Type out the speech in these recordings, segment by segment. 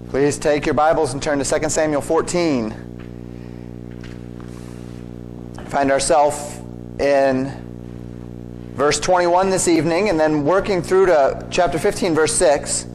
Please take your Bibles and turn to 2 Samuel 14. Find ourselves in verse 21 this evening, and then working through to chapter 15, verse 6.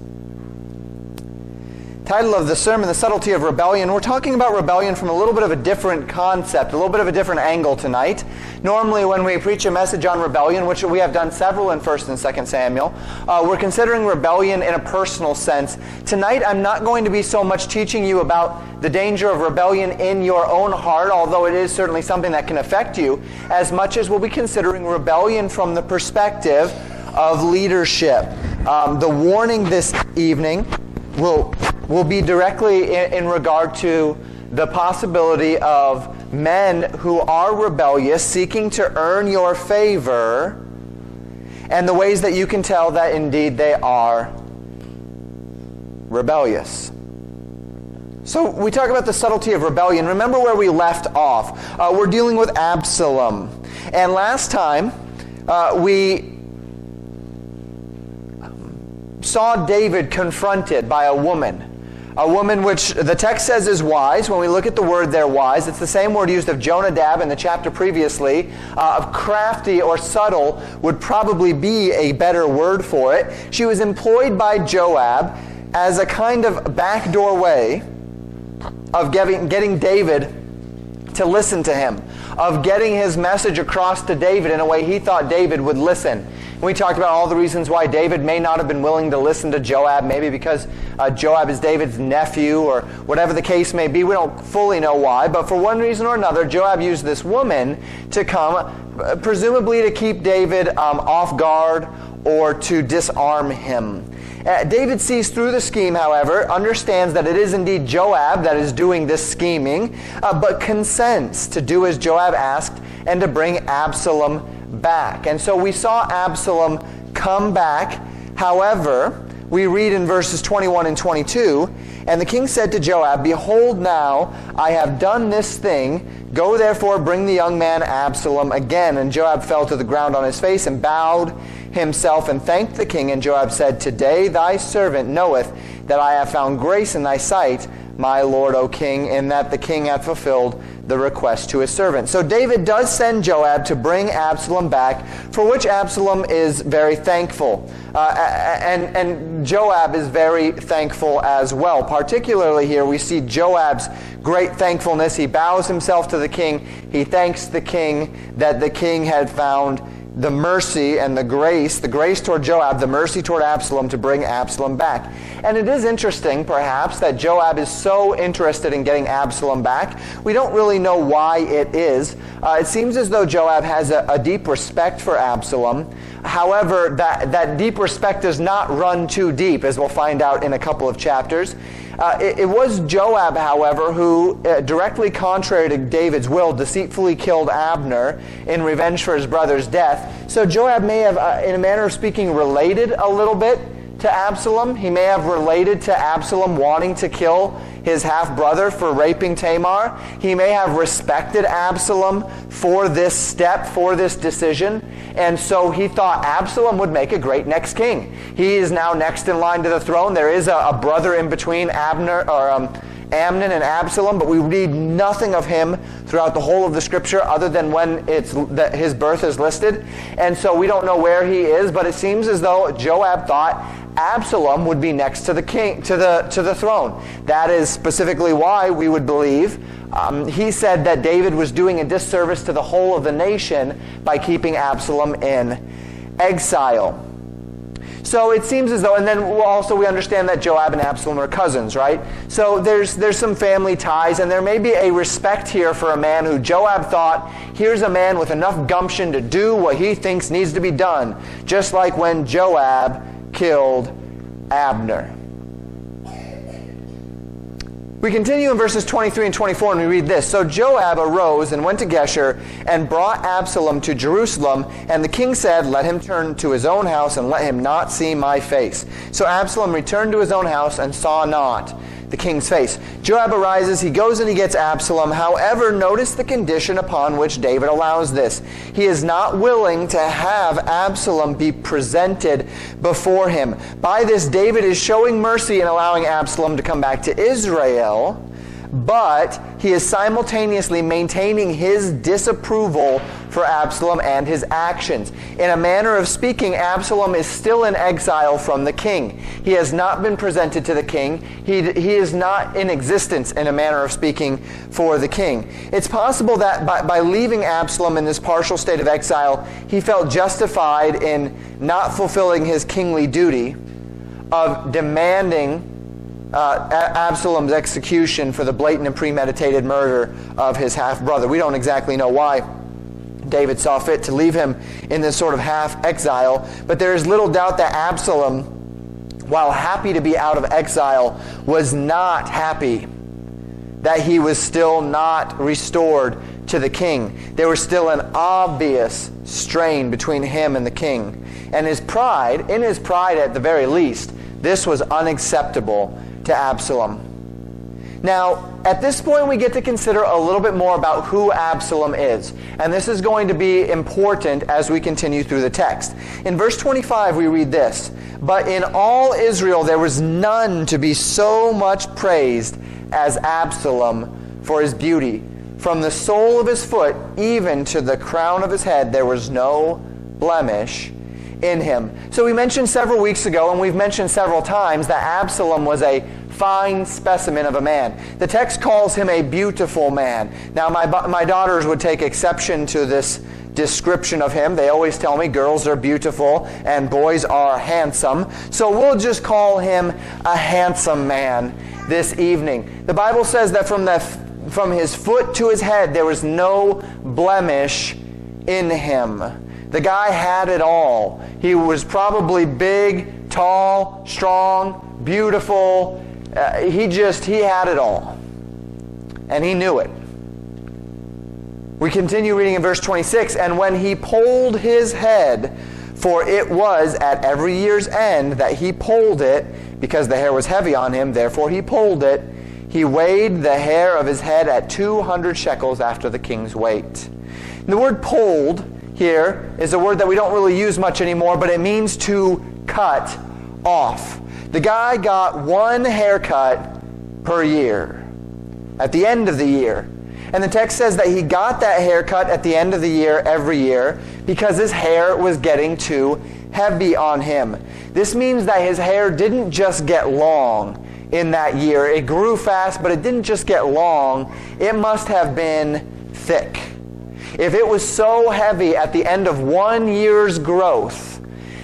Title of the sermon, The Subtlety of Rebellion. We're talking about rebellion from a little bit of a different concept, a little bit of a different angle tonight. Normally when we preach a message on rebellion, which we have done several in 1 and 2 Samuel, we're considering rebellion in a personal sense. Tonight I'm not going to be so much teaching you about the danger of rebellion in your own heart, although it is certainly something that can affect you, as much as we'll be considering rebellion from the perspective of leadership. The warning this evening will be directly in regard to the possibility of men who are rebellious seeking to earn your favor, and the ways that you can tell that indeed they are rebellious. So we talk about the subtlety of rebellion. Remember where we left off. We're dealing with Absalom. And last time we saw David confronted by a woman which the text says is wise. When we look at the word there, wise, it's the same word used of Jonadab in the chapter previously. Of crafty or subtle would probably be a better word for it. She was employed by Joab as a kind of backdoor way of getting David to listen to him, of getting his message across to David in a way he thought David would listen. We talked about all the reasons why David may not have been willing to listen to Joab, maybe because Joab is David's nephew or whatever the case may be. We don't fully know why, but for one reason or another, Joab used this woman to come, presumably to keep David off guard or to disarm him. David sees through the scheme, however, understands that it is indeed Joab that is doing this scheming, but consents to do as Joab asked and to bring Absalom back. And so we saw Absalom come back. However, we read in verses 21 and 22, "And the king said to Joab, Behold now, I have done this thing. Go therefore, bring the young man Absalom again. And Joab fell to the ground on his face and bowed himself and thanked the king. And Joab said, Today thy servant knoweth that I have found grace in thy sight, my lord, O king, in that the king hath fulfilled the request to his servant." So David does send Joab to bring Absalom back, for which Absalom is very thankful. And Joab is very thankful as well. Particularly here we see Joab's great thankfulness. He bows himself to the king. He thanks the king that the king had found the mercy and the grace toward Joab, the mercy toward Absalom to bring Absalom back. And it is interesting, perhaps, that Joab is so interested in getting Absalom back. We don't really know why it is. It seems as though Joab has a deep respect for Absalom. However, that deep respect does not run too deep, as we'll find out in a couple of chapters. It was Joab, however, who, directly contrary to David's will, deceitfully killed Abner in revenge for his brother's death. So Joab may have, in a manner of speaking, related a little bit to Absalom. He may have related to Absalom wanting to kill his half-brother for raping Tamar. He may have respected Absalom for this step, for this decision. And so he thought Absalom would make a great next king. He is now next in line to the throne. There is a brother in between Amnon and Absalom, but we read nothing of him throughout the whole of the scripture other than when his birth is listed. And so we don't know where he is, but it seems as though Joab thought Absalom would be next to the king, to the throne. That is specifically why we would believe he said that David was doing a disservice to the whole of the nation by keeping Absalom in exile. So it seems as though, and then also we understand that Joab and Absalom are cousins, right? So there's some family ties, and there may be a respect here for a man who Joab thought, here's a man with enough gumption to do what he thinks needs to be done, just like when Joab killed Abner. We continue in verses 23 and 24, and we read this. So Joab arose and went to Geshur and brought Absalom to Jerusalem. And the king said, Let him turn to his own house and let him not see my face. So Absalom returned to his own house and saw not the king's face. Joab arises, he goes and he gets Absalom. However, notice the condition upon which David allows this. He is not willing to have Absalom be presented before him. By this, David is showing mercy in allowing Absalom to come back to Israel, but he is simultaneously maintaining his disapproval for Absalom and his actions. In a manner of speaking, Absalom is still in exile from the king. He has not been presented to the king. He is not in existence, in a manner of speaking, for the king. It's possible that by leaving Absalom in this partial state of exile, he felt justified in not fulfilling his kingly duty of demanding Absalom's execution for the blatant and premeditated murder of his half-brother. We don't exactly know why David saw fit to leave him in this sort of half-exile, but there is little doubt that Absalom, while happy to be out of exile, was not happy that he was still not restored to the king. There was still an obvious strain between him and the king. And his pride, in his pride at the very least, this was unacceptable to Absalom. Now, at this point, we get to consider a little bit more about who Absalom is. And this is going to be important as we continue through the text. In verse 25, we read this: "But in all Israel there was none to be so much praised as Absalom for his beauty. From the sole of his foot even to the crown of his head there was no blemish in him." So we mentioned several weeks ago, and we've mentioned several times, that Absalom was a fine specimen of a man. The text calls him a beautiful man. Now my daughters would take exception to this description of him. They always tell me girls are beautiful and boys are handsome. So we'll just call him a handsome man this evening. The Bible says that from his foot to his head there was no blemish in him. The guy had it all. He was probably big, tall, strong, beautiful. He had it all. And he knew it. We continue reading in verse 26, "And when he polled his head, for it was at every year's end that he polled it, because the hair was heavy on him, therefore he polled it, he weighed the hair of his head at 200 shekels after the king's weight." And the word polled here is a word that we don't really use much anymore, but it means to cut off. The guy got one haircut per year, at the end of the year. And the text says that he got that haircut at the end of the year every year because his hair was getting too heavy on him. This means that his hair didn't just get long in that year. It grew fast, but it didn't just get long. It must have been thick. If it was so heavy at the end of 1 year's growth,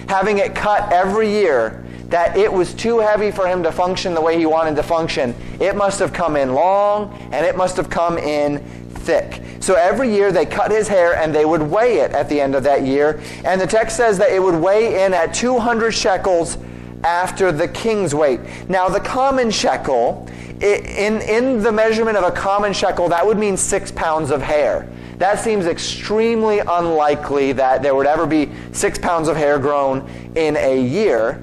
having it cut every year, that it was too heavy for him to function the way he wanted to function, it must have come in long and it must have come in thick. So every year they cut his hair and they would weigh it at the end of that year. And the text says that it would weigh in at 200 shekels after the king's weight. Now the common shekel, in the measurement of a common shekel, that would mean 6 pounds of hair. That seems extremely unlikely that there would ever be 6 pounds of hair grown in a year.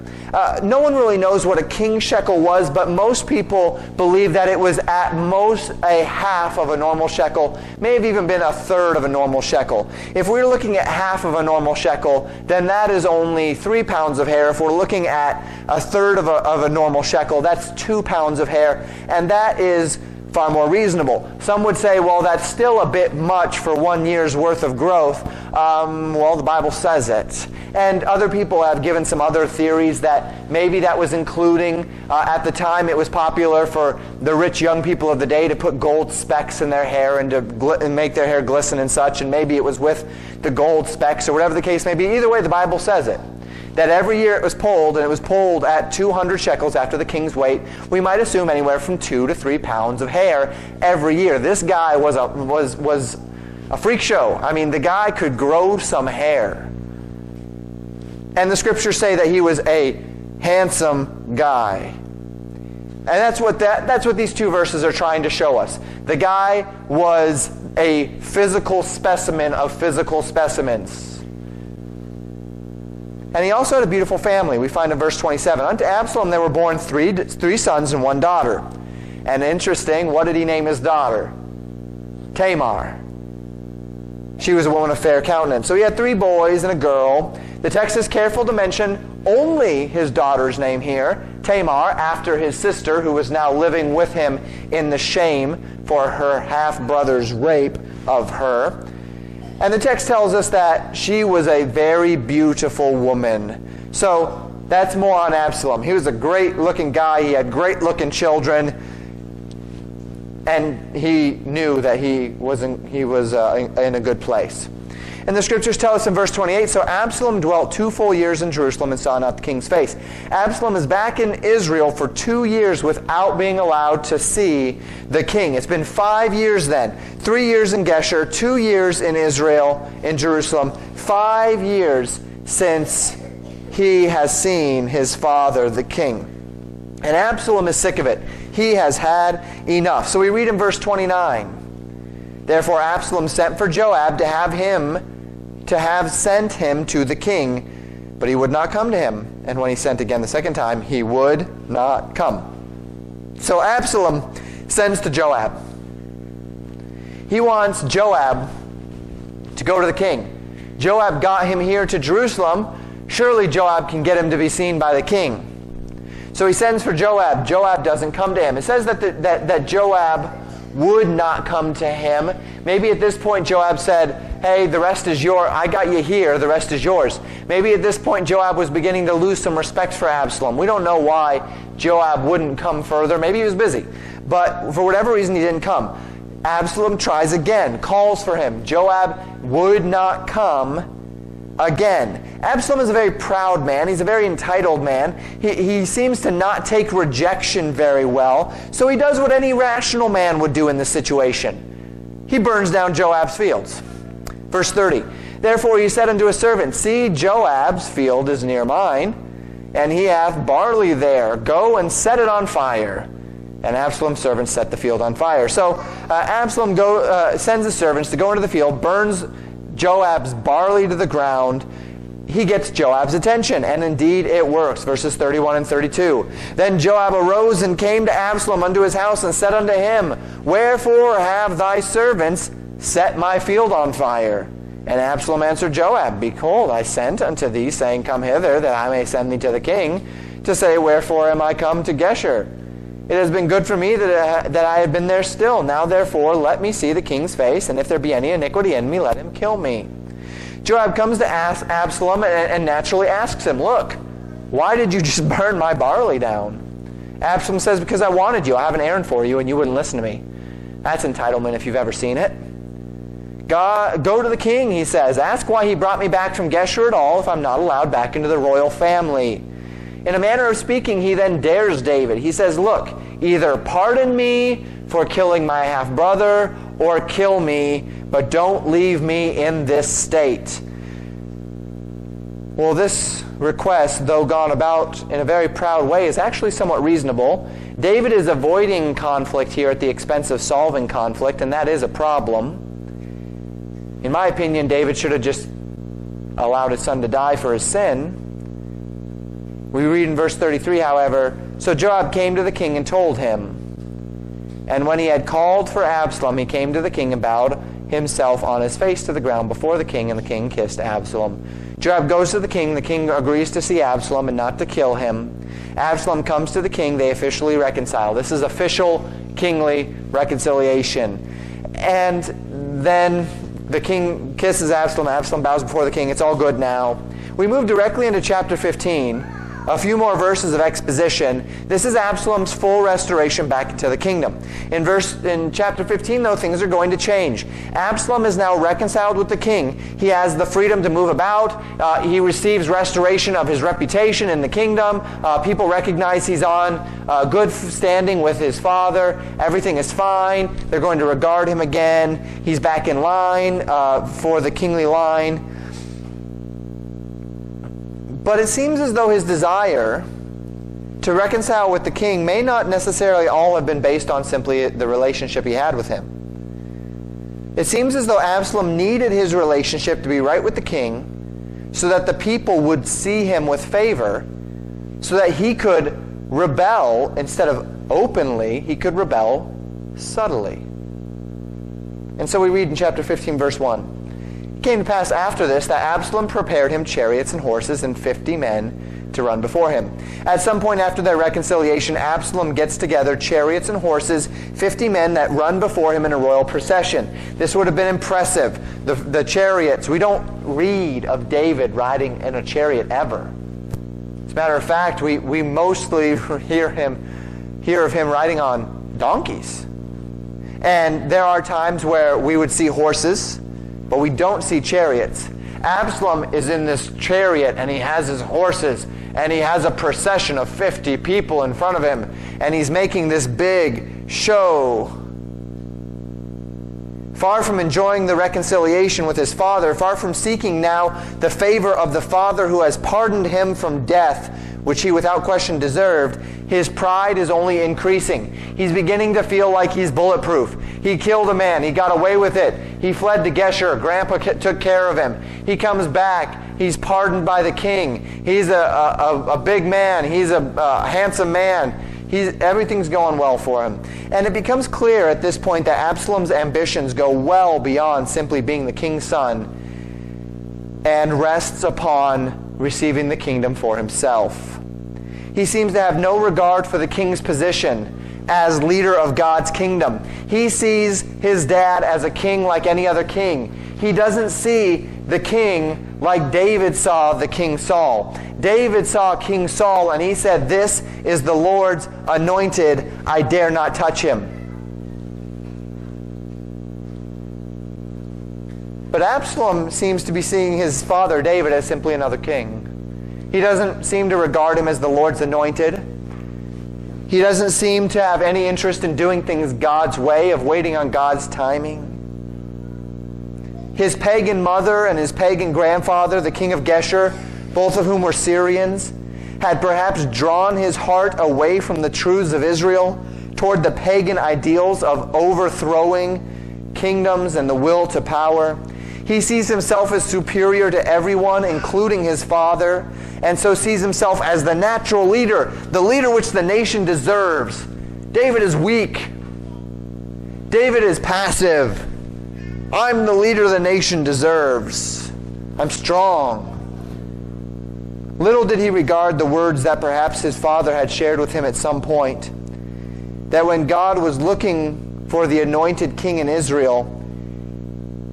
No one really knows what a king's shekel was, but most people believe that it was at most a half of a normal shekel, may have even been a third of a normal shekel. If we're looking at half of a normal shekel, then that is only 3 pounds of hair. If we're looking at a third of a normal shekel, that's 2 pounds of hair, and that is far more reasonable. Some would say, well, that's still a bit much for 1 year's worth of growth. Well, the Bible says it. And other people have given some other theories that maybe that was including, at the time it was popular for the rich young people of the day to put gold specks in their hair and to make their hair glisten and such, and maybe it was with the gold specks or whatever the case may be. Either way, the Bible says it. That every year it was polled, and it was polled at 200 shekels after the king's weight. We might assume anywhere from 2 to 3 pounds of hair every year. This guy was a freak show. I mean, the guy could grow some hair. And the scriptures say that he was a handsome guy. And that's what these two verses are trying to show us. The guy was a physical specimen of physical specimens. And he also had a beautiful family. We find in verse 27, "Unto Absalom there were born three sons and one daughter. And interesting, what did he name his daughter? Tamar. She was a woman of fair countenance. So he had 3 boys and a girl. The text is careful to mention only his daughter's name here, Tamar, after his sister, who was now living with him in the shame for her half-brother's rape of her. And the text tells us that she was a very beautiful woman. So that's more on Absalom. He was a great-looking guy. He had great-looking children. And he knew that he was in a good place. And the scriptures tell us in verse 28, so Absalom dwelt 2 full years in Jerusalem and saw not the king's face. Absalom is back in Israel for 2 years without being allowed to see the king. It's been 5 years then. 3 years in Geshur, 2 years in Israel, in Jerusalem. 5 years since he has seen his father, the king. And Absalom is sick of it. He has had enough. So we read in verse 29, therefore Absalom sent for Joab to have sent him to the king, but he would not come to him. And when he sent again the second time, he would not come. So Absalom sends to Joab. He wants Joab to go to the king. Joab got him here to Jerusalem. Surely Joab can get him to be seen by the king. So he sends for Joab. Joab doesn't come to him. It says that Joab would not come to him. Maybe at this point Joab said, hey, the rest is yours. I got you here. The rest is yours. Maybe at this point Joab was beginning to lose some respect for Absalom. We don't know why Joab wouldn't come further. Maybe he was busy. But for whatever reason, he didn't come. Absalom tries again, calls for him. Joab would not come again. Absalom is a very proud man. He's a very entitled man. He seems to not take rejection very well. So he does what any rational man would do in this situation. He burns down Joab's fields. Verse 30, therefore he said unto his servant, see, Joab's field is near mine, and he hath barley there. Go and set it on fire. And Absalom's servants set the field on fire. So Absalom sends his servants to go into the field, burns Joab's barley to the ground. He gets Joab's attention, and indeed it works. Verses 31 and 32. Then Joab arose and came to Absalom unto his house, and said unto him, wherefore have thy servants set my field on fire? And Absalom answered Joab, behold, I sent unto thee, saying, come hither, that I may send thee to the king, to say, wherefore am I come to Geshur? It has been good for me that I have been there still. Now therefore let me see the king's face, and if there be any iniquity in me, let him kill me. Joab comes to Absalom and naturally asks him, look, why did you just burn my barley down? Absalom says, because I wanted you. I have an errand for you, and you wouldn't listen to me. That's entitlement if you've ever seen it. Go to the king, he says. Ask why he brought me back from Geshur at all if I'm not allowed back into the royal family. In a manner of speaking, he then dares David. He says, look, either pardon me for killing my half-brother or kill me, but don't leave me in this state. Well, this request, though gone about in a very proud way, is actually somewhat reasonable. David is avoiding conflict here at the expense of solving conflict, and that is a problem. In my opinion, David should have just allowed his son to die for his sin. We read in verse 33, however, so Joab came to the king and told him. And when he had called for Absalom, he came to the king and bowed himself on his face to the ground before the king, and the king kissed Absalom. Joab goes to the king agrees to see Absalom and not to kill him. Absalom comes to the king, they officially reconcile. This is official kingly reconciliation. And then the king kisses Absalom, Absalom bows before the king, it's all good now. We move directly into chapter 15. A few more verses of exposition. This is Absalom's full restoration back to the kingdom. In chapter 15, though, things are going to change. Absalom is now reconciled with the king. He has the freedom to move about. He receives restoration of his reputation in the kingdom. People recognize he's on good standing with his father. Everything is fine. They're going to regard him again. He's back in line for the kingly line. But it seems as though his desire to reconcile with the king may not necessarily all have been based on simply the relationship he had with him. It seems as though Absalom needed his relationship to be right with the king so that the people would see him with favor, so that he could rebel instead of openly, he could rebel subtly. And so we read in chapter 15, verse 1. It came to pass after this that Absalom prepared him chariots and horses and 50 men to run before him. At some point after their reconciliation, Absalom gets together chariots and horses, 50 men that run before him in a royal procession. This would have been impressive. The chariots, we don't read of David riding in a chariot ever. As a matter of fact, we mostly hear of him riding on donkeys. And there are times where we would see horses, but we don't see chariots. Absalom is in this chariot, and he has his horses, and he has a procession of 50 people in front of him, and he's making this big show. Far from enjoying the reconciliation with his father, far from seeking now the favor of the Father who has pardoned him from death, which he without question deserved, his pride is only increasing. He's beginning to feel like he's bulletproof. He killed a man. He got away with it. He fled to Geshur. Grandpa took care of him. He comes back. He's pardoned by the king. He's a big man. He's a handsome man. Everything's going well for him. And it becomes clear at this point that Absalom's ambitions go well beyond simply being the king's son and rests upon receiving the kingdom for himself. He seems to have no regard for the king's position as leader of God's kingdom. He sees his dad as a king like any other king. He doesn't see the king like David saw the King Saul. David saw King Saul and he said, "This is the Lord's anointed. I dare not touch him." But Absalom seems to be seeing his father David as simply another king. He doesn't seem to regard him as the Lord's anointed. He doesn't seem to have any interest in doing things God's way, of waiting on God's timing. His pagan mother and his pagan grandfather, the king of Geshur, both of whom were Syrians, had perhaps drawn his heart away from the truths of Israel toward the pagan ideals of overthrowing kingdoms and the will to power. He sees himself as superior to everyone, including his father, and so sees himself as the natural leader, the leader which the nation deserves. David is weak. David is passive. I'm the leader the nation deserves. I'm strong. Little did he regard the words that perhaps his father had shared with him at some point, that when God was looking for the anointed king in Israel,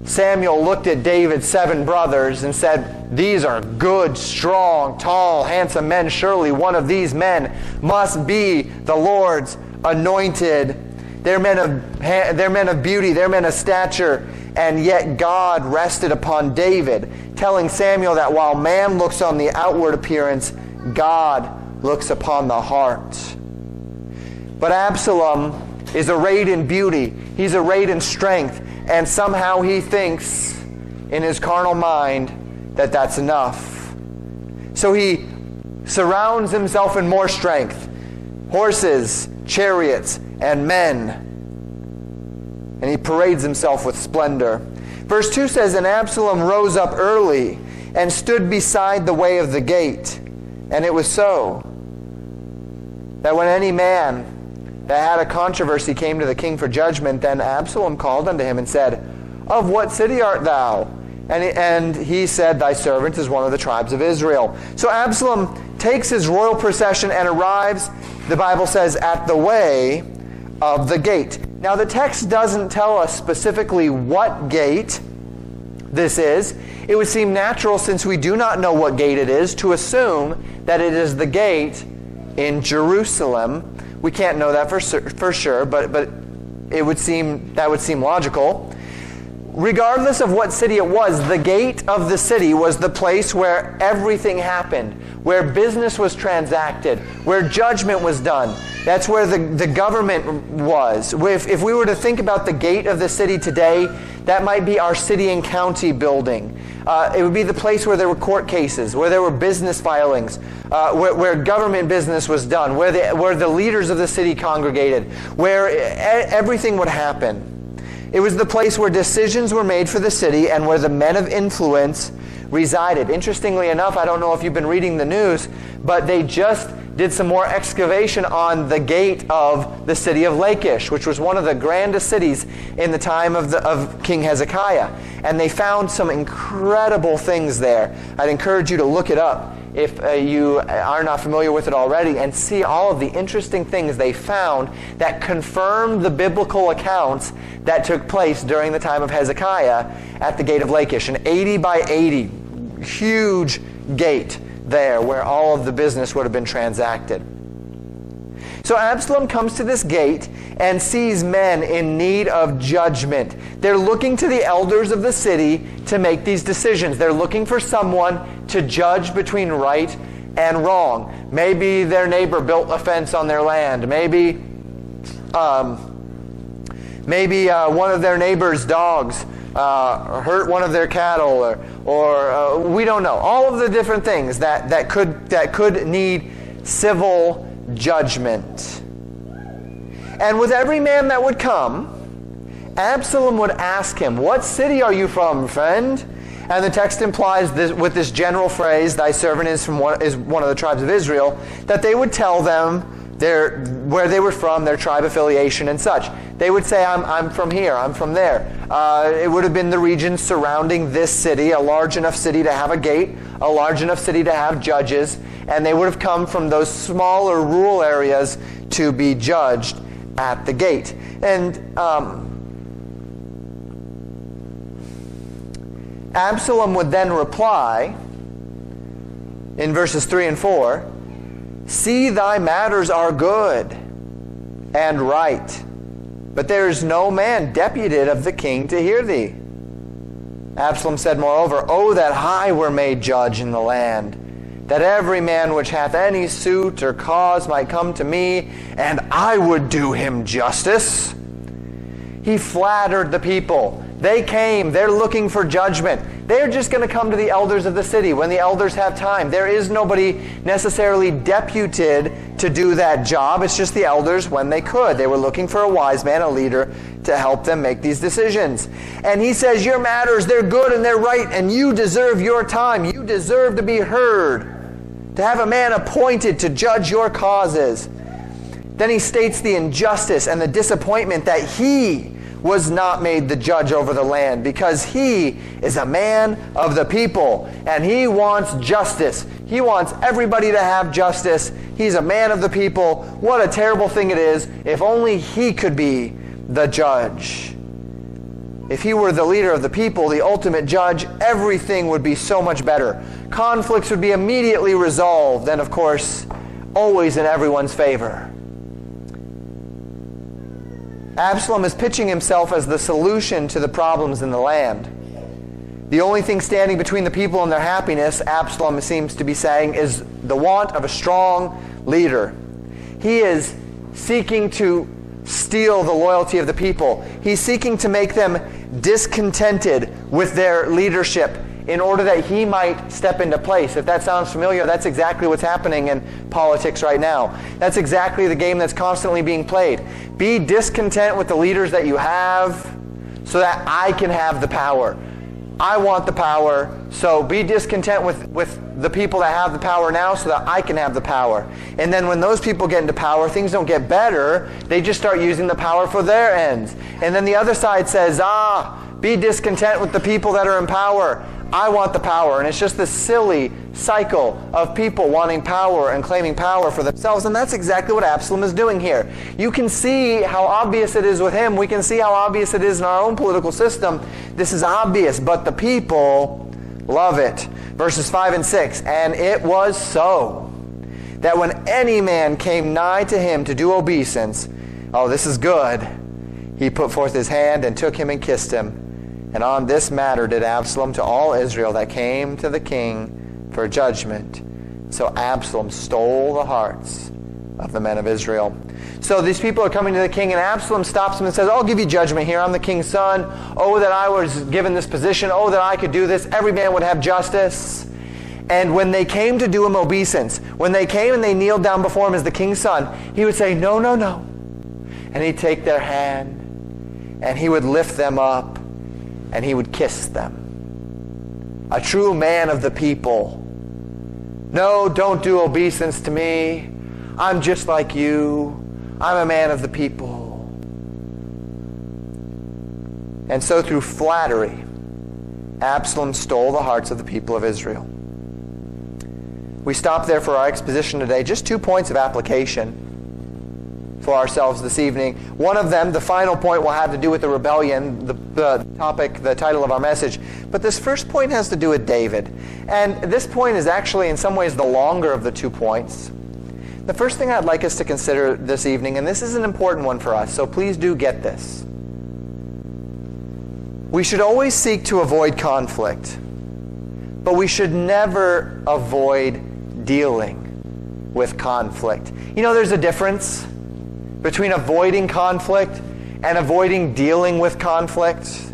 Samuel looked at David's 7 brothers and said, "These are good, strong, tall, handsome men. Surely one of these men must be the Lord's anointed. They're men of beauty, they're men of stature." And yet God rested upon David, telling Samuel that while man looks on the outward appearance, God looks upon the heart. But Absalom is arrayed in beauty. He's arrayed in strength. And somehow he thinks in his carnal mind that that's enough. So he surrounds himself in more strength. Horses, chariots, and men. And he parades himself with splendor. Verse 2 says, "And Absalom rose up early and stood beside the way of the gate. And it was so that when any man that had a controversy came to the king for judgment, then Absalom called unto him and said, Of what city art thou? And he said, Thy servant is one of the tribes of Israel." So Absalom takes his royal procession and arrives, the Bible says, at the way of the gate. Now the text doesn't tell us specifically what gate this is. It would seem natural, since we do not know what gate it is, to assume that it is the gate in Jerusalem. We can't know that for sure, but that would seem logical. Regardless of what city it was, the gate of the city was the place where everything happened, where business was transacted, where judgment was done. That's where the government was. If we were to think about the gate of the city today, that might be our city and county building. It would be the place where there were court cases, where there were business filings, where government business was done, where the leaders of the city congregated, where everything would happen. It was the place where decisions were made for the city and where the men of influence resided. Interestingly enough, I don't know if you've been reading the news, but they just did some more excavation on the gate of the city of Lachish, which was one of the grandest cities in the time of King Hezekiah. And they found some incredible things there. I'd encourage you to look it up if you are not familiar with it already, and see all of the interesting things they found that confirmed the biblical accounts that took place during the time of Hezekiah at the gate of Lachish. An 80 by 80, huge gate there where all of the business would have been transacted. So Absalom comes to this gate and sees men in need of judgment. They're looking to the elders of the city to make these decisions. They're looking for someone to judge between right and wrong. Maybe their neighbor built a fence on their land. Maybe one of their neighbor's dogs hurt one of their cattle, or we don't know. All of the different things that could need civil judgment. And with every man that would come, Absalom would ask him, "What city are you from, friend?" And the text implies this, with this general phrase, "Thy servant is one of the tribes of Israel," that they would tell them where they were from, their tribe affiliation and such. They would say, I'm from here, I'm from there. It would have been the region surrounding this city, a large enough city to have a gate, a large enough city to have judges, and they would have come from those smaller rural areas to be judged at the gate. And Absalom would then reply in verses 3 and 4, "See, thy matters are good and right, but there is no man deputed of the king to hear thee." Absalom said moreover, "Oh, that I were made judge in the land, that every man which hath any suit or cause might come to me, and I would do him justice." He flattered the people. They came. They're looking for judgment. They're just going to come to the elders of the city when the elders have time. There is nobody necessarily deputed to do that job. It's just the elders when they could. They were looking for a wise man, a leader, to help them make these decisions. And he says, "Your matters, they're good and they're right, and you deserve your time. You deserve to be heard, to have a man appointed to judge your causes." Then he states the injustice and the disappointment that he was not made the judge over the land, because he is a man of the people and he wants justice. He wants everybody to have justice. He's a man of the people. What a terrible thing it is if only he could be the judge. If he were the leader of the people, the ultimate judge, everything would be so much better. Conflicts would be immediately resolved, and of course, always in everyone's favor. Absalom is pitching himself as the solution to the problems in the land. The only thing standing between the people and their happiness, Absalom seems to be saying, is the want of a strong leader. He is seeking to steal the loyalty of the people. He's seeking to make them discontented with their leadership in order that he might step into place. If that sounds familiar, that's exactly what's happening in politics right now. That's exactly the game that's constantly being played. Be discontent with the leaders that you have so that I can have the power. I want the power, so be discontent with the people that have the power now so that I can have the power. And then when those people get into power, things don't get better. They just start using the power for their ends. And then the other side says, be discontent with the people that are in power. I want the power. And it's just this silly cycle of people wanting power and claiming power for themselves. And that's exactly what Absalom is doing here. You can see how obvious it is with him. We can see how obvious it is in our own political system. This is obvious, but the people love it. Verses 5 and 6. And it was so that when any man came nigh to him to do obeisance, this is good, he put forth his hand and took him and kissed him. And on this matter did Absalom to all Israel that came to the king for judgment. So Absalom stole the hearts of the men of Israel. So these people are coming to the king, and Absalom stops them and says, I'll give you judgment here. I'm the king's son. Oh, that I was given this position. Oh, that I could do this. Every man would have justice. And when they came to do him obeisance, when they came and they kneeled down before him as the king's son, he would say, no, no, no. And he'd take their hand, and he would lift them up, and he would kiss them. A true man of the people. No, don't do obeisance to me. I'm just like you. I'm a man of the people. And so through flattery, Absalom stole the hearts of the people of Israel. We stop there for our exposition today. Just 2 points of application for ourselves this evening. One of them, the final point, will have to do with the rebellion, the topic, the title of our message. But this first point has to do with David. And this point is actually in some ways the longer of the 2 points. The first thing I'd like us to consider this evening, and this is an important one for us, so please do get this. We should always seek to avoid conflict, but we should never avoid dealing with conflict. You know, there's a difference between avoiding conflict and avoiding dealing with conflict.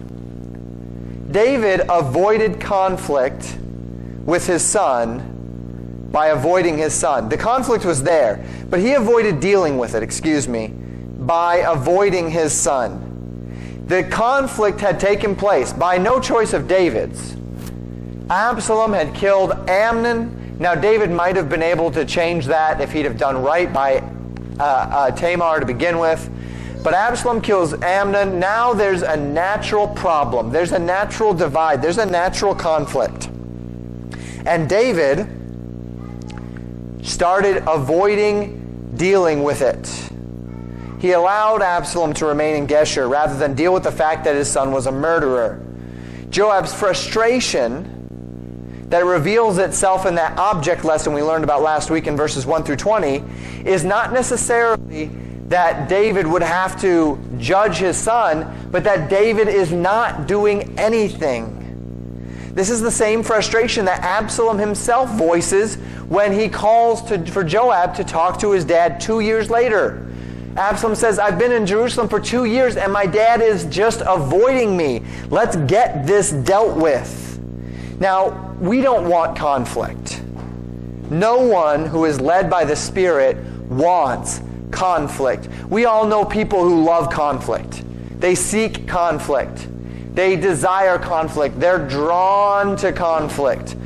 David avoided conflict with his son by avoiding his son. The conflict was there, but he avoided dealing with it, by avoiding his son. The conflict had taken place by no choice of David's. Absalom had killed Amnon. Now David might have been able to change that if he'd have done right by Tamar to begin with. But Absalom kills Amnon. Now there's a natural problem. There's a natural divide. There's a natural conflict. And David started avoiding dealing with it. He allowed Absalom to remain in Geshur rather than deal with the fact that his son was a murderer. Joab's frustration that reveals itself in that object lesson we learned about last week in verses 1 through 20 is not necessarily that David would have to judge his son, but that David is not doing anything. This is the same frustration that Absalom himself voices when he calls for Joab to talk to his dad 2 years later. Absalom says, I've been in Jerusalem for 2 years and my dad is just avoiding me. Let's get this dealt with. Now, we don't want conflict. No one who is led by the Spirit wants conflict. We all know people who love conflict. They seek conflict. They desire conflict. They're drawn to conflict.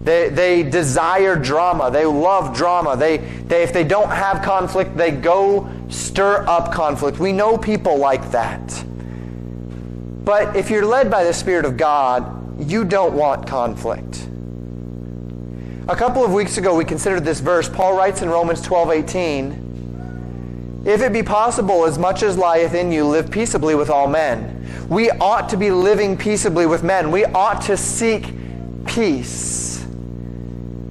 They desire drama. They love drama. If they don't have conflict, they go stir up conflict. We know people like that. But if you're led by the Spirit of God, you don't want conflict. A couple of weeks ago, we considered this verse. Paul writes in Romans 12:18, if it be possible, as much as lieth in you, live peaceably with all men. We ought to be living peaceably with men. We ought to seek peace.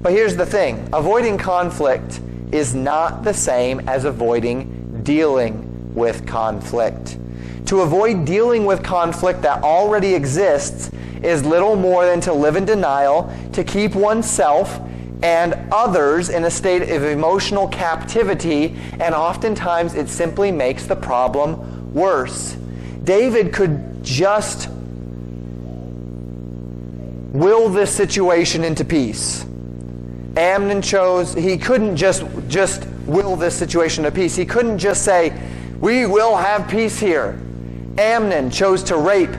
But here's the thing. Avoiding conflict is not the same as avoiding dealing with conflict. To avoid dealing with conflict that already exists is little more than to live in denial, to keep oneself and others in a state of emotional captivity, and oftentimes it simply makes the problem worse. David could just will this situation into peace. Amnon he couldn't just will this situation to peace. He couldn't just say, we will have peace here. Amnon chose to rape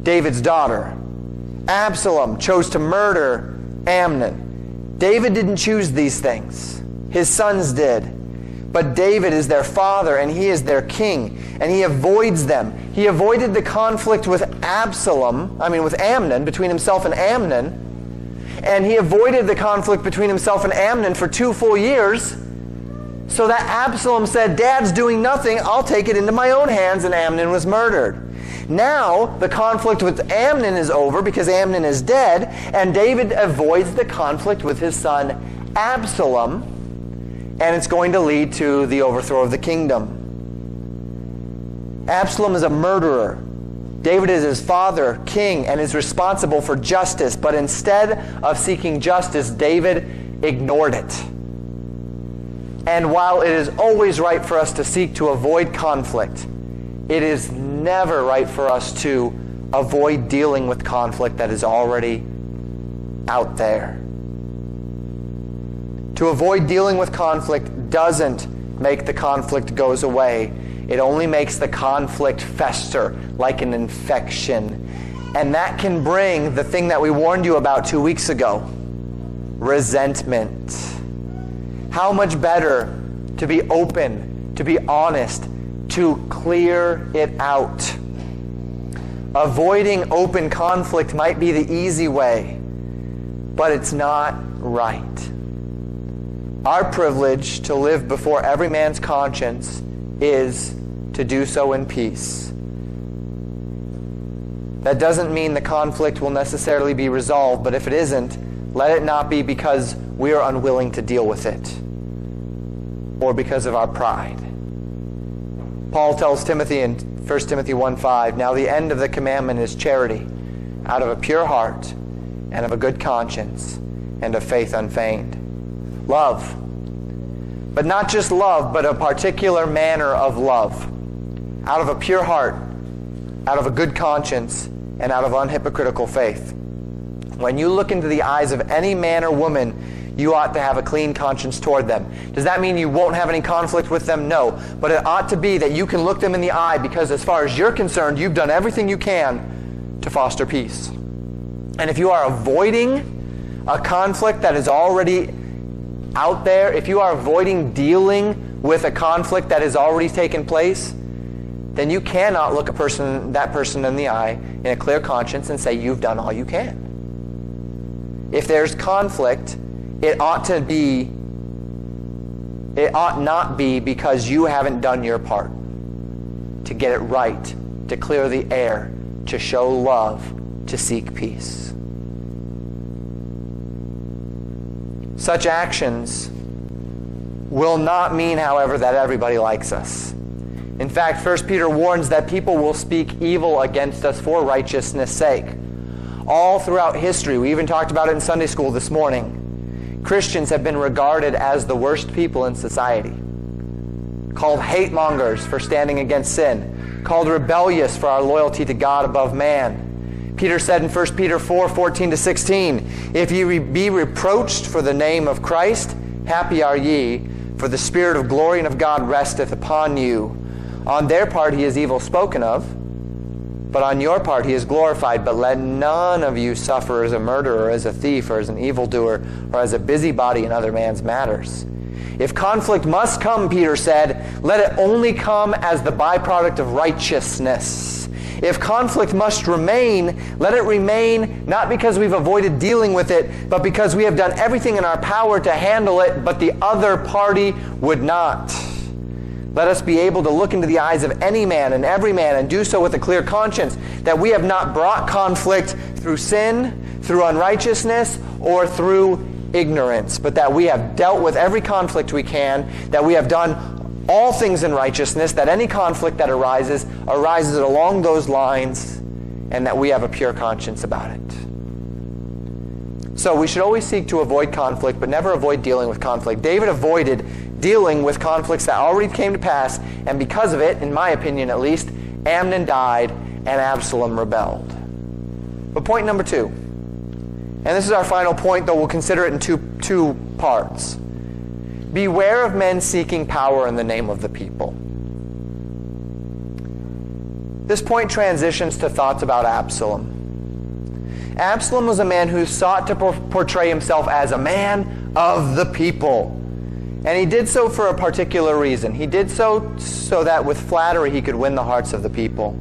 David's daughter. Absalom chose to murder Amnon. David didn't choose these things. His sons did. But David is their father and he is their king. And he avoids them. He avoided the conflict with Amnon, between himself and Amnon. And he avoided the conflict between himself and Amnon for 2 full years, so that Absalom said, Dad's doing nothing, I'll take it into my own hands, and Amnon was murdered. Now, the conflict with Amnon is over because Amnon is dead, and David avoids the conflict with his son Absalom, and it's going to lead to the overthrow of the kingdom. Absalom is a murderer. David is his father, king, and is responsible for justice. But instead of seeking justice, David ignored it. And while it is always right for us to seek to avoid conflict, it is never right for us to avoid dealing with conflict that is already out there. To avoid dealing with conflict doesn't make the conflict goes away. It only makes the conflict fester like an infection. And that can bring the thing that we warned you about 2 weeks ago, resentment. How much better to be open, to be honest, to clear it out. Avoiding open conflict might be the easy way, but it's not right. Our privilege to live before every man's conscience is to do so in peace. That doesn't mean the conflict will necessarily be resolved, but if it isn't, let it not be because we are unwilling to deal with it or because of our pride. Paul tells Timothy in 1 Timothy 1:5, "Now the end of the commandment is charity, out of a pure heart and of a good conscience and of faith unfeigned." Love. But not just love, but a particular manner of love. Out of a pure heart, out of a good conscience, and out of unhypocritical faith. When you look into the eyes of any man or woman, you ought to have a clean conscience toward them. Does that mean you won't have any conflict with them? No. But it ought to be that you can look them in the eye because as far as you're concerned, you've done everything you can to foster peace. And if you are avoiding a conflict that is already out there, if you are avoiding dealing with a conflict that has already taken place, then you cannot look that person in the eye in a clear conscience and say you've done all you can. If there's conflict, it ought not be because you haven't done your part to get it right, to clear the air, to show love, to seek peace. Such actions will not mean, however, that everybody likes us. In fact, 1 Peter warns that people will speak evil against us for righteousness' sake. All throughout history, we even talked about it in Sunday school this morning, Christians have been regarded as the worst people in society, called hate mongers for standing against sin, called rebellious for our loyalty to God above man. Peter said in 1 Peter 4:14-16, "If ye be reproached for the name of Christ, happy are ye, for the Spirit of glory and of God resteth upon you. On their part he is evil spoken of, but on your part he is glorified. But let none of you suffer as a murderer, as a thief, or as an evildoer, or as a busybody in other man's matters." If conflict must come, Peter said, let it only come as the byproduct of righteousness. If conflict must remain, let it remain not because we've avoided dealing with it, but because we have done everything in our power to handle it, but the other party would not. Let us be able to look into the eyes of any man and every man and do so with a clear conscience, that we have not brought conflict through sin, through unrighteousness, or through ignorance, but that we have dealt with every conflict we can, that we have done all things in righteousness, that any conflict that arises along those lines, and that we have a pure conscience about it. So we should always seek to avoid conflict, but never avoid dealing with conflict. David avoided dealing with conflicts that already came to pass, and because of it, in my opinion at least, Amnon died and Absalom rebelled. But point number 2, and this is our final point, though we'll consider it in two parts. Beware of men seeking power in the name of the people. This point transitions to thoughts about Absalom. Absalom was a man who sought to portray himself as a man of the people. And he did so for a particular reason. He did so that with flattery he could win the hearts of the people.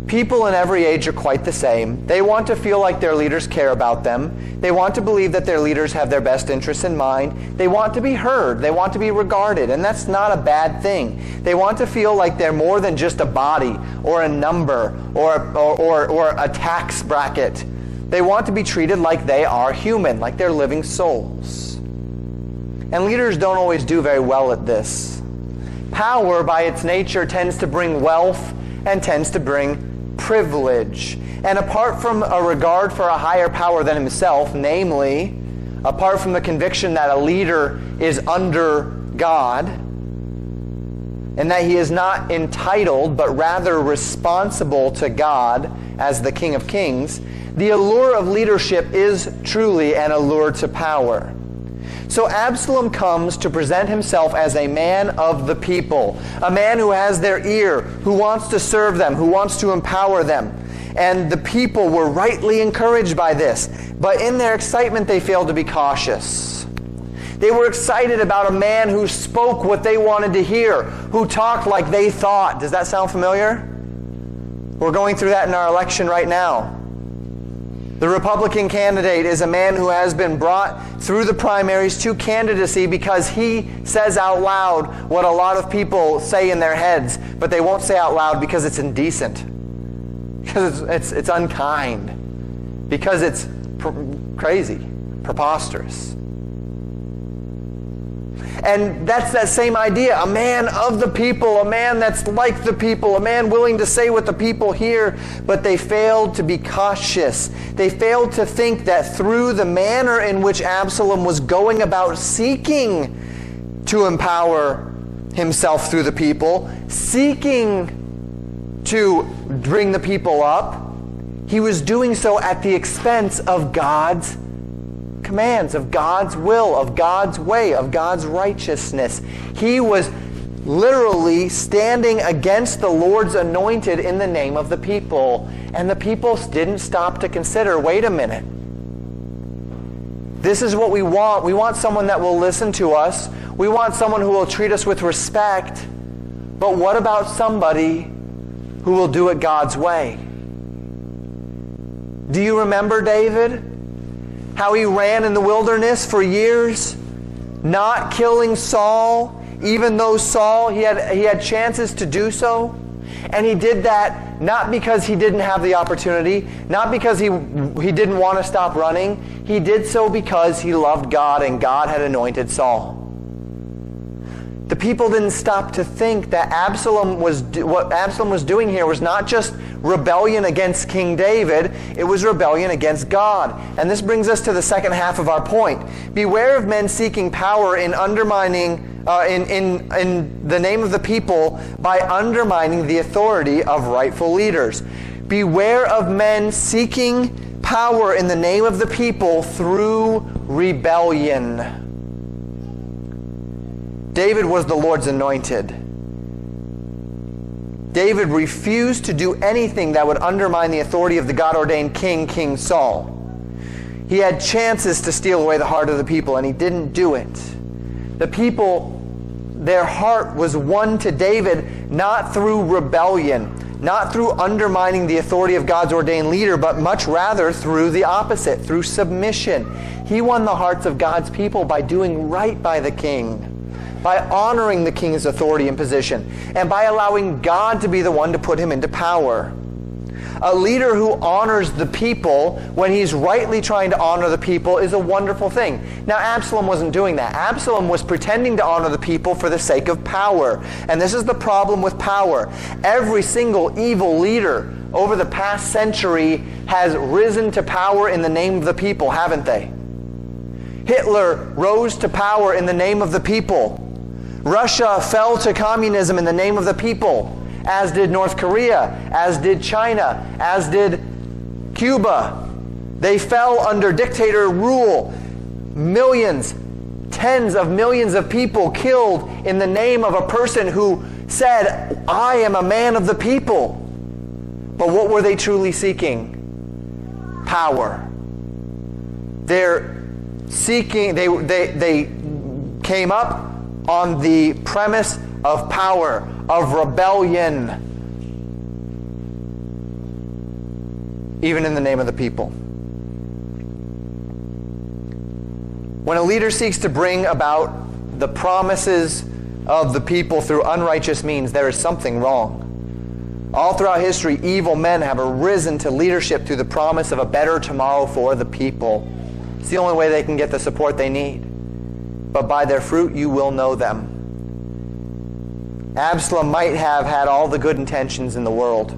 People in every age are quite the same. They want to feel like their leaders care about them. They want to believe that their leaders have their best interests in mind. They want to be heard. They want to be regarded. And that's not a bad thing. They want to feel like they're more than just a body or a number or a tax bracket. They want to be treated like they are human, like they're living souls. And leaders don't always do very well at this. Power, by its nature, tends to bring wealth and tends to bring privilege. And apart from a regard for a higher power than himself, namely, apart from the conviction that a leader is under God, and that he is not entitled, but rather responsible to God as the King of Kings, the allure of leadership is truly an allure to power. So Absalom comes to present himself as a man of the people, a man who has their ear, who wants to serve them, who wants to empower them. And the people were rightly encouraged by this, but in their excitement they failed to be cautious. They were excited about a man who spoke what they wanted to hear, who talked like they thought. Does that sound familiar? We're going through that in our election right now. The Republican candidate is a man who has been brought through the primaries to candidacy because he says out loud what a lot of people say in their heads, but they won't say out loud because it's indecent, because it's unkind, because it's crazy, preposterous. And that's that same idea, a man of the people, a man that's like the people, a man willing to say what the people hear, but they failed to be cautious. They failed to think that through the manner in which Absalom was going about seeking to empower himself through the people, seeking to bring the people up, he was doing so at the expense of God's commands, of God's will, of God's way, of God's righteousness. He was literally standing against the Lord's anointed in the name of the people. And the people didn't stop to consider, wait a minute. This is what we want. We want someone that will listen to us. We want someone who will treat us with respect. But what about somebody who will do it God's way? Do you remember David? How he ran in the wilderness for years, not killing Saul, even though Saul, he had chances to do so. And he did that not because he didn't have the opportunity, not because he didn't want to stop running. He did so because he loved God and God had anointed Saul. The people didn't stop to think that what Absalom was doing here was not just rebellion against King David, it was rebellion against God. And this brings us to the second half of our point. Beware of men seeking power in undermining, in the name of the people by undermining the authority of rightful leaders. Beware of men seeking power in the name of the people through rebellion. David was the Lord's anointed. David refused to do anything that would undermine the authority of the God-ordained king, King Saul. He had chances to steal away the heart of the people, and he didn't do it. The people, their heart was won to David not through rebellion, not through undermining the authority of God's ordained leader, but much rather through the opposite, through submission. He won the hearts of God's people by doing right by the king, by honoring the king's authority and position, and by allowing God to be the one to put him into power. A leader who honors the people when he's rightly trying to honor the people is a wonderful thing. Now, Absalom wasn't doing that. Absalom was pretending to honor the people for the sake of power. And this is the problem with power. Every single evil leader over the past century has risen to power in the name of the people, haven't they? Hitler rose to power in the name of the people. Russia fell to communism in the name of the people, as did North Korea, as did China, as did Cuba. They fell under dictator rule. Millions, tens of millions of people killed in the name of a person who said, I am a man of the people. But what were they truly seeking? Power. They're seeking, they came up on the premise of power, of rebellion, even in the name of the people. When a leader seeks to bring about the promises of the people through unrighteous means, there is something wrong. All throughout history, evil men have arisen to leadership through the promise of a better tomorrow for the people. It's the only way they can get the support they need. But by their fruit you will know them. Absalom might have had all the good intentions in the world.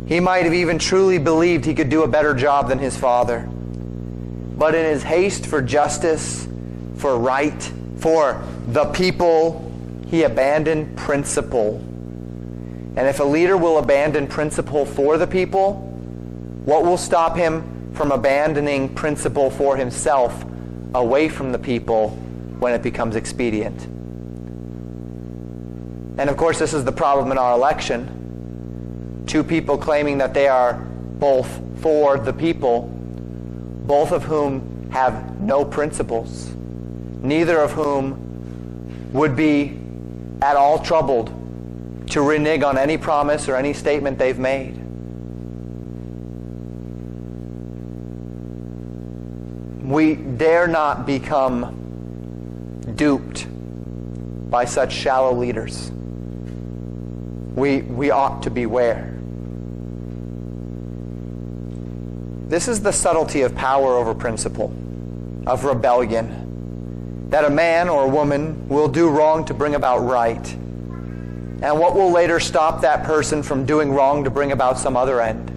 He might have even truly believed he could do a better job than his father. But in his haste for justice, for right, for the people, he abandoned principle. And if a leader will abandon principle for the people, what will stop him from abandoning principle for himself away from the people when it becomes expedient? And of course, this is the problem in our election. Two people claiming that they are both for the people, both of whom have no principles, neither of whom would be at all troubled to renege on any promise or any statement they've made. We dare not become duped by such shallow leaders. We ought to beware. This is the subtlety of power over principle, of rebellion. That a man or a woman will do wrong to bring about right. And what will later stop that person from doing wrong to bring about some other end?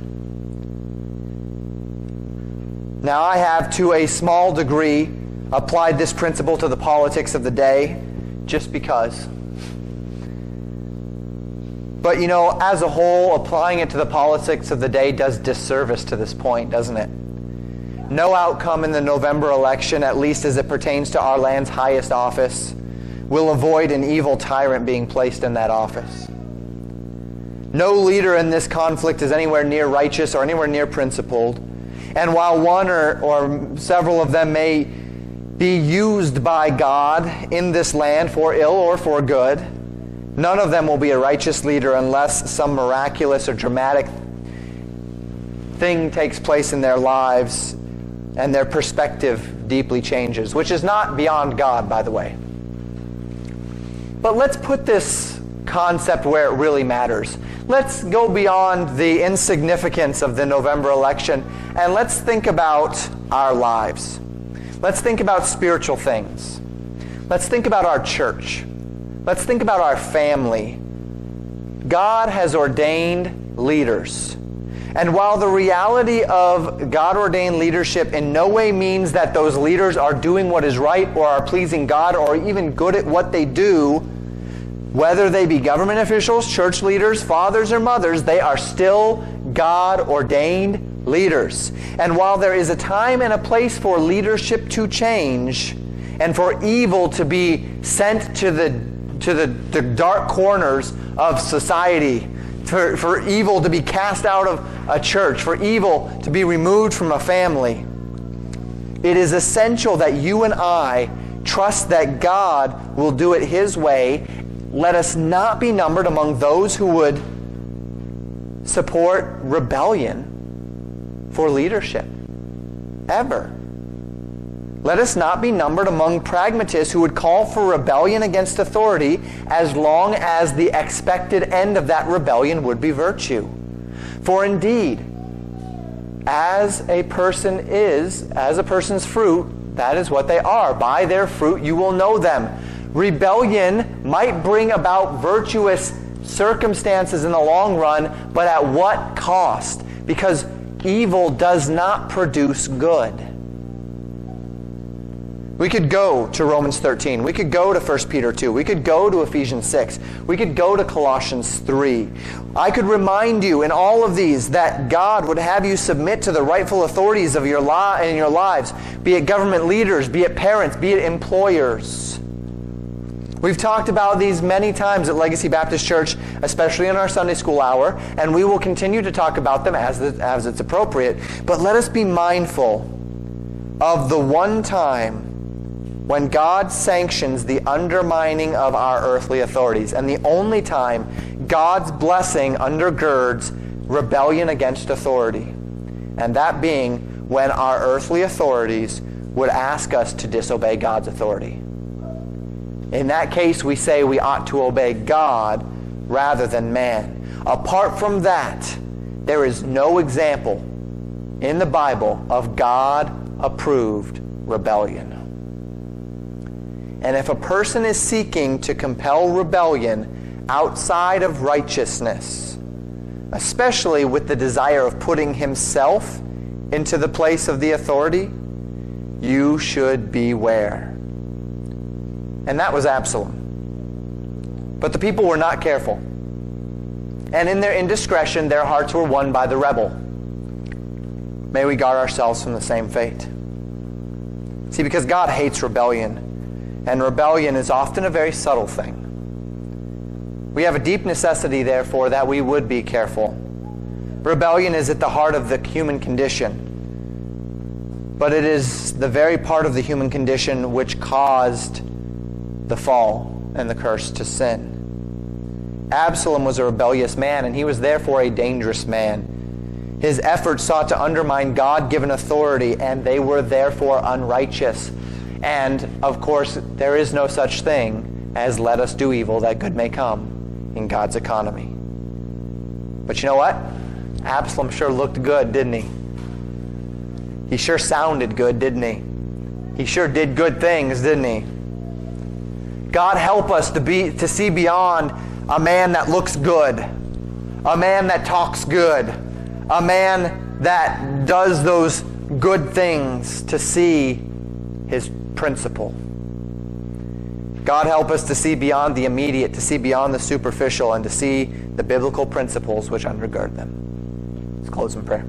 Now, I have, to a small degree, applied this principle to the politics of the day, just because. But, as a whole, applying it to the politics of the day does disservice to this point, doesn't it? No outcome in the November election, at least as it pertains to our land's highest office, will avoid an evil tyrant being placed in that office. No leader in this conflict is anywhere near righteous or anywhere near principled. And while one or several of them may be used by God in this land for ill or for good, none of them will be a righteous leader unless some miraculous or dramatic thing takes place in their lives and their perspective deeply changes, which is not beyond God, by the way. But let's put this concept where it really matters. Let's go beyond the insignificance of the November election, and let's think about our lives. Let's think about spiritual things. Let's think about our church. Let's think about our family. God has ordained leaders. And while the reality of God-ordained leadership in no way means that those leaders are doing what is right or are pleasing God or even good at what they do, whether they be government officials, church leaders, fathers, or mothers, they are still God-ordained leaders. And while there is a time and a place for leadership to change and for evil to be sent to the dark corners of society, for evil to be cast out of a church, for evil to be removed from a family, it is essential that you and I trust that God will do it His way. Let us not be numbered among those who would support rebellion for leadership, ever. Let us not be numbered among pragmatists who would call for rebellion against authority as long as the expected end of that rebellion would be virtue. For indeed, as a person's fruit, that is what they are. By their fruit you will know them. Rebellion might bring about virtuous circumstances in the long run, but at what cost? Because evil does not produce good. We could go to Romans 13. We could go to 1 Peter 2. We could go to Ephesians 6. We could go to Colossians 3. I could remind you in all of these that God would have you submit to the rightful authorities of your in your lives, be it government leaders, be it parents, be it employers. We've talked about these many times at Legacy Baptist Church, especially in our Sunday school hour, and we will continue to talk about them as it's appropriate. But let us be mindful of the one time when God sanctions the undermining of our earthly authorities, and the only time God's blessing undergirds rebellion against authority, and that being when our earthly authorities would ask us to disobey God's authority. In that case, we say we ought to obey God rather than man. Apart from that, there is no example in the Bible of God-approved rebellion. And if a person is seeking to compel rebellion outside of righteousness, especially with the desire of putting himself into the place of the authority, you should beware. And that was Absalom. But the people were not careful. And in their indiscretion, their hearts were won by the rebel. May we guard ourselves from the same fate. See, because God hates rebellion, and rebellion is often a very subtle thing. We have a deep necessity, therefore, that we would be careful. Rebellion is at the heart of the human condition. but it is the very part of the human condition which caused the fall and the curse to sin. Absalom was a rebellious man, and he was therefore a dangerous man. His efforts sought to undermine God-given authority, and they were therefore unrighteous. And, of course, there is no such thing as let us do evil that good may come in God's economy. But you know what? Absalom sure looked good, didn't he? He sure sounded good, didn't he? He sure did good things, didn't he? God help us to see beyond a man that looks good, a man that talks good, a man that does those good things, to see his principle. God help us to see beyond the immediate, to see beyond the superficial, and to see the biblical principles which undergird them. Let's close in prayer.